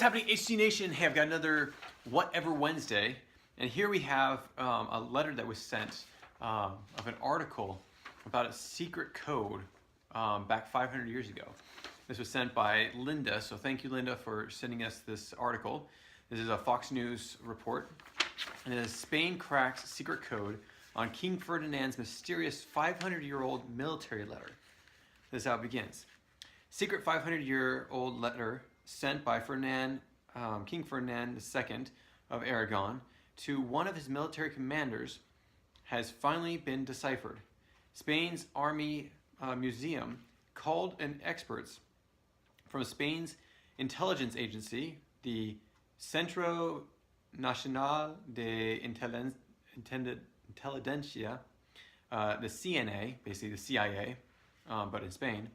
happening, HC Nation? Hey, I've got another Whatever Wednesday, and here we have a letter that was sent of an article about a secret code back 500 years ago. This was sent by Linda, so thank you, Linda, for sending us this article. This is a Fox News report, and it is Spain cracks secret code on King Ferdinand's mysterious 500-year-old military letter. This is how it begins. Secret 500-year-old letter sent by King Ferdinand II of Aragon to one of his military commanders has finally been deciphered. Spain's Army Museum called in experts from Spain's intelligence agency, the Centro Nacional de Inteligencia, the CNA, basically the CIA, but in Spain,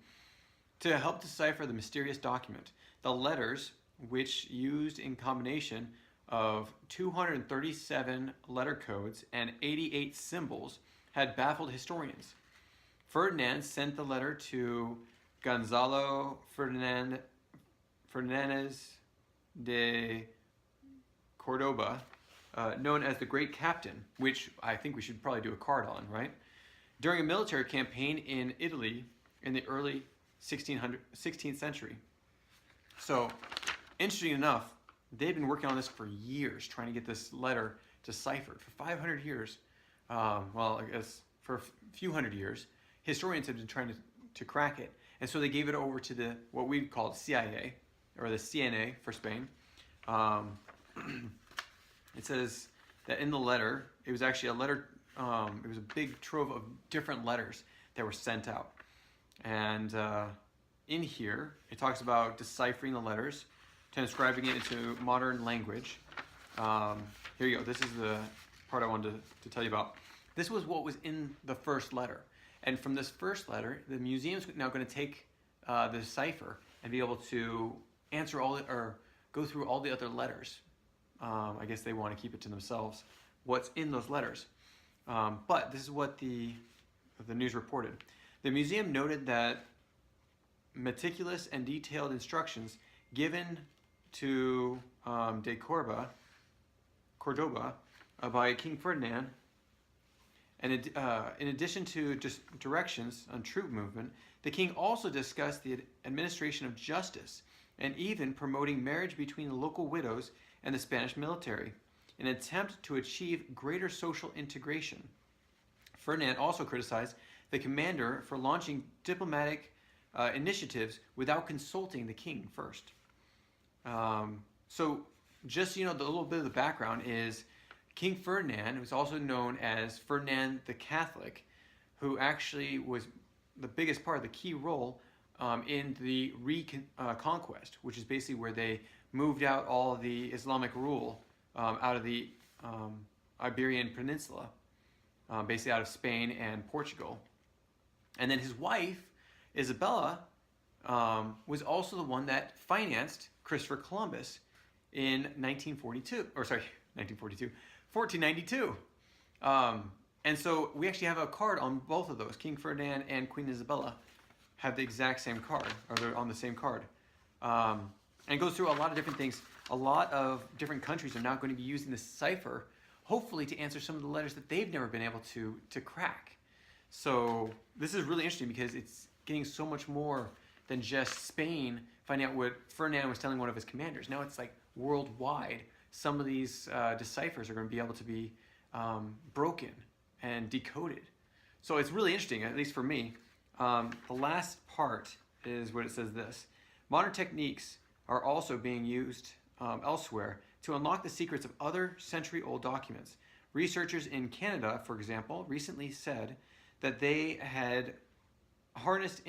to help decipher the mysterious document. The letters, which used in combination of 237 letter codes and 88 symbols, had baffled historians. Ferdinand sent the letter to Gonzalo Fernandez de Cordoba, known as the Great Captain, which I think we should probably do a card on, right? During a military campaign in Italy in the early 16th century. So, interesting enough, they've been working on this for years, trying to get this letter deciphered. For 500 years, well, I guess for a few hundred years, historians have been trying to crack it. And so they gave it over to what we called CIA, or the CNA for Spain. It says that in the letter, it was actually a letter, it was a big trove of different letters that were sent out. And in here, it talks about deciphering the letters, transcribing it into modern language. Here you go. This is the part I wanted to tell you about. This was what was in the first letter. And from this first letter, the museum's now going to take the cipher and be able to answer or go through all the other letters. I guess they want to keep it to themselves, what's in those letters. But this is what the news reported. The museum noted that meticulous and detailed instructions given to de Cordoba by King Ferdinand, and in addition to just directions on troop movement, the king also discussed the administration of justice and even promoting marriage between the local widows and the Spanish military, in an attempt to achieve greater social integration. Ferdinand also criticized the commander for launching diplomatic initiatives without consulting the king first. So just, the little bit of the background is King Ferdinand, who's also known as Ferdinand the Catholic, who actually was the biggest part, the key role in the Conquest, which is basically where they moved out all of the Islamic rule out of the Iberian Peninsula, basically out of Spain and Portugal. And then his wife, Isabella, was also the one that financed Christopher Columbus in 1492. And so we actually have a card on both of those. King Ferdinand and Queen Isabella have the exact same card, or they're on the same card. And it goes through a lot of different things. A lot of different countries are now going to be using this cipher, hopefully to answer some of the letters that they've never been able to crack. So this is really interesting because it's getting so much more than just Spain finding out what Ferdinand was telling one of his commanders. Now it's like worldwide. Some of these deciphers are going to be able to be broken and decoded. So it's really interesting, at least for me. The last part is what it says this. Modern techniques are also being used elsewhere to unlock the secrets of other century-old documents. Researchers in Canada, for example, recently said that they had harnessed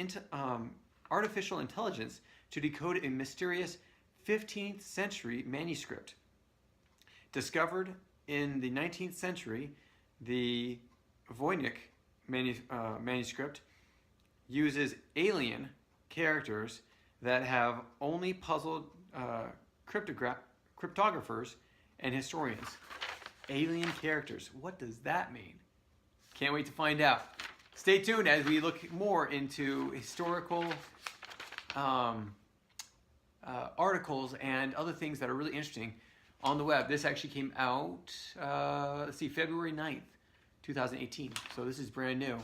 artificial intelligence to decode a mysterious 15th century manuscript. Discovered in the 19th century, the Voynich manuscript uses alien characters that have only puzzled cryptographers and historians. Alien characters. What does that mean? Can't wait to find out. Stay tuned as we look more into historical articles and other things that are really interesting on the web. This actually came out, let's see, February 9th, 2018. So this is brand new.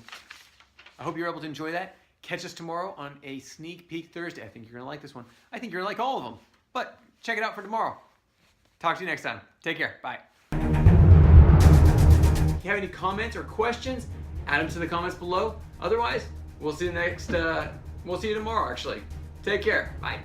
I hope you're able to enjoy that. Catch us tomorrow on a Sneak Peek Thursday. I think you're going to like this one. I think you're going to like all of them. But check it out for tomorrow. Talk to you next time. Take care. Bye. If you have any comments or questions, add them to the comments below. Otherwise, we'll see you tomorrow, actually. Take care. Bye.